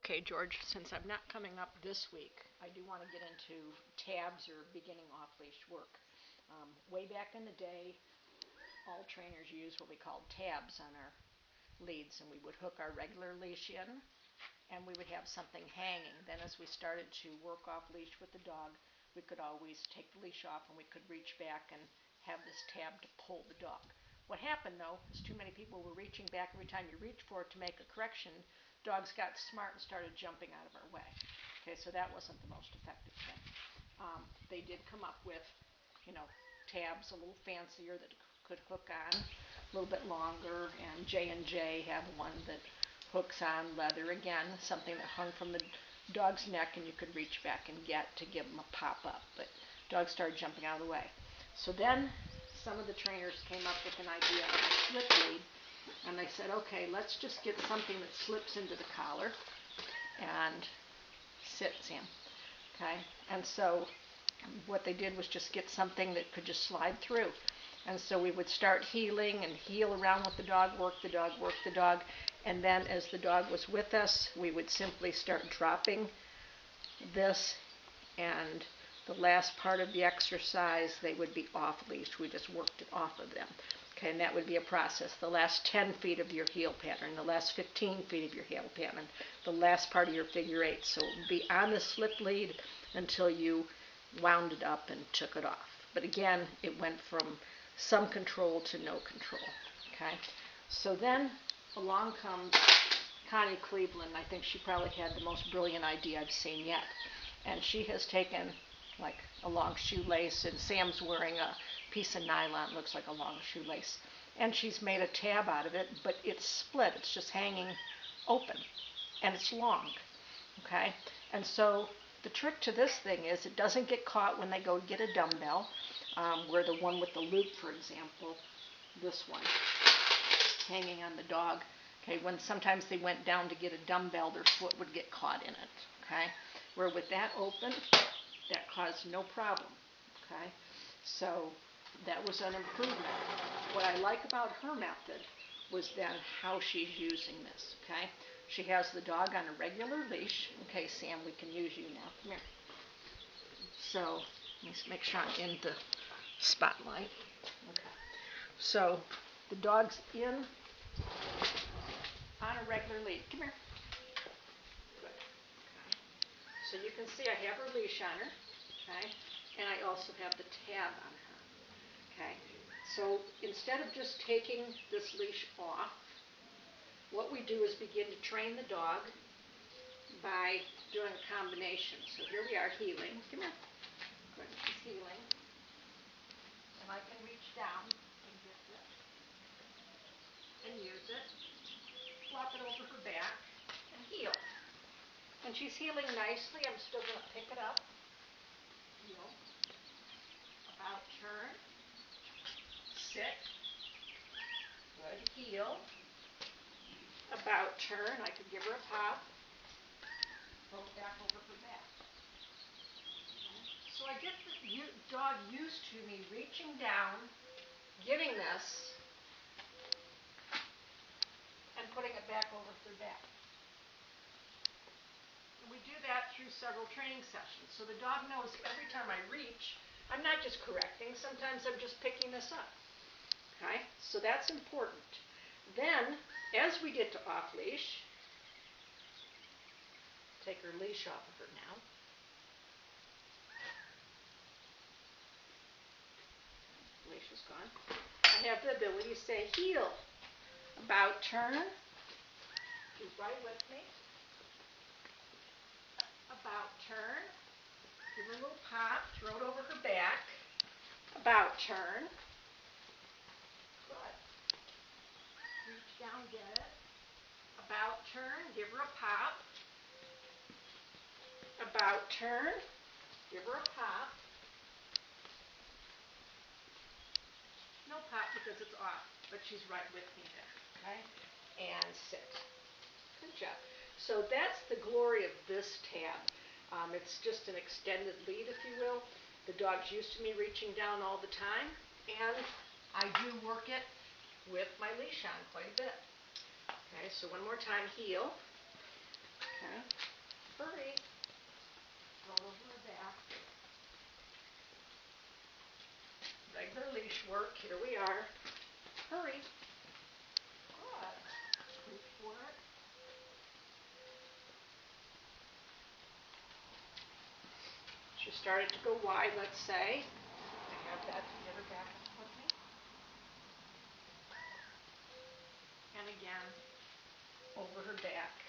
Okay, George, since I'm not coming up this week, I do want to get into tabs or beginning off-leash work. Way back in the day, all trainers used what we called tabs on our leads, and we would hook our regular leash in, and we would have something hanging. Then as we started to work off-leash with the dog, we could always take the leash off and we could reach back and have this tab to pull the dog. What happened, though, is too many people were reaching back every time you reach for it to make a correction. Dogs got smart and started jumping out of our way. Okay, so that wasn't the most effective thing. They did come up with, tabs a little fancier that could hook on, a little bit longer, and J&J have one that hooks on leather, again, something that hung from the dog's neck and you could reach back and get to give them a pop up, but dogs started jumping out of the way. So then some of the trainers came up with an idea of a slip lead, and they said, okay, let's just get something that slips into the collar and sits in, okay? And so what they did was just get something that could just slide through. And so we would start heeling and heel around with the dog, work the dog, work the dog, and then as the dog was with us, we would simply start dropping this, and the last part of the exercise, they would be off leash. We just worked it off of them. Okay, and that would be a process. The last 10 feet of your heel pattern, the last 15 feet of your heel pattern, the last part of your figure eight. So it would be on the slip lead until you wound it up and took it off. But again, it went from some control to no control. Okay, so then along comes Connie Cleveland. I think she probably had the most brilliant idea I've seen yet. And she has taken like a long shoelace, and Sam's wearing a piece of nylon, looks like a long shoelace. And she's made a tab out of it, but it's split. It's just hanging open, and it's long, okay? And so the trick to this thing is it doesn't get caught when they go get a dumbbell, where the one with the loop, for example, this one, hanging on the dog, okay, when sometimes they went down to get a dumbbell, their foot would get caught in it, okay? Where with that open, that caused no problem, okay? So that was an improvement. What I like about her method was then how she's using this, okay? She has the dog on a regular leash. Okay, Sam, we can use you now. Come here. So let me make sure I'm in the spotlight. Okay. So the dog's in on a regular lead. Come here. Good. Okay. So you can see I have her leash on her, okay? And I also have the tab on her, okay? So instead of just taking this leash off, what we do is begin to train the dog by doing a combination. So here we are heeling. Come here. Good. She's heeling. And I can reach down and get this and use it. Flop it over her back and heel. And she's heeling nicely. I'm still going to pick it up. Heel. About turn. Sit. Good. Heel. About turn. I could give her a pop. Throw it back over her back. Okay. So I get the dog used to me reaching down, getting this, and putting it back over her back. We do that through several training sessions. So the dog knows every time I reach, I'm not just correcting, sometimes I'm just picking this up. Okay, so that's important. Then, as we get to off-leash, take her leash off of her now. Leash is gone. I have the ability to say heel, about turn, she's right with me. About turn, give her a little pop, throw it over her back. About turn. Good. Reach down, get it. About turn, give her a pop. About turn, give her a pop. No pop because it's off, but she's right with me there, okay? And sit. Good job. So that's the glory of this tab. It's just an extended lead, if you will. The dog's used to me reaching down all the time, and I do work it with my leash on quite a bit. Okay, so one more time, heel. Okay. work. Here we are. Hurry. Good. Reach for it. She started to go wide, let's say. I have that. Get her back up with me. And again, over her back.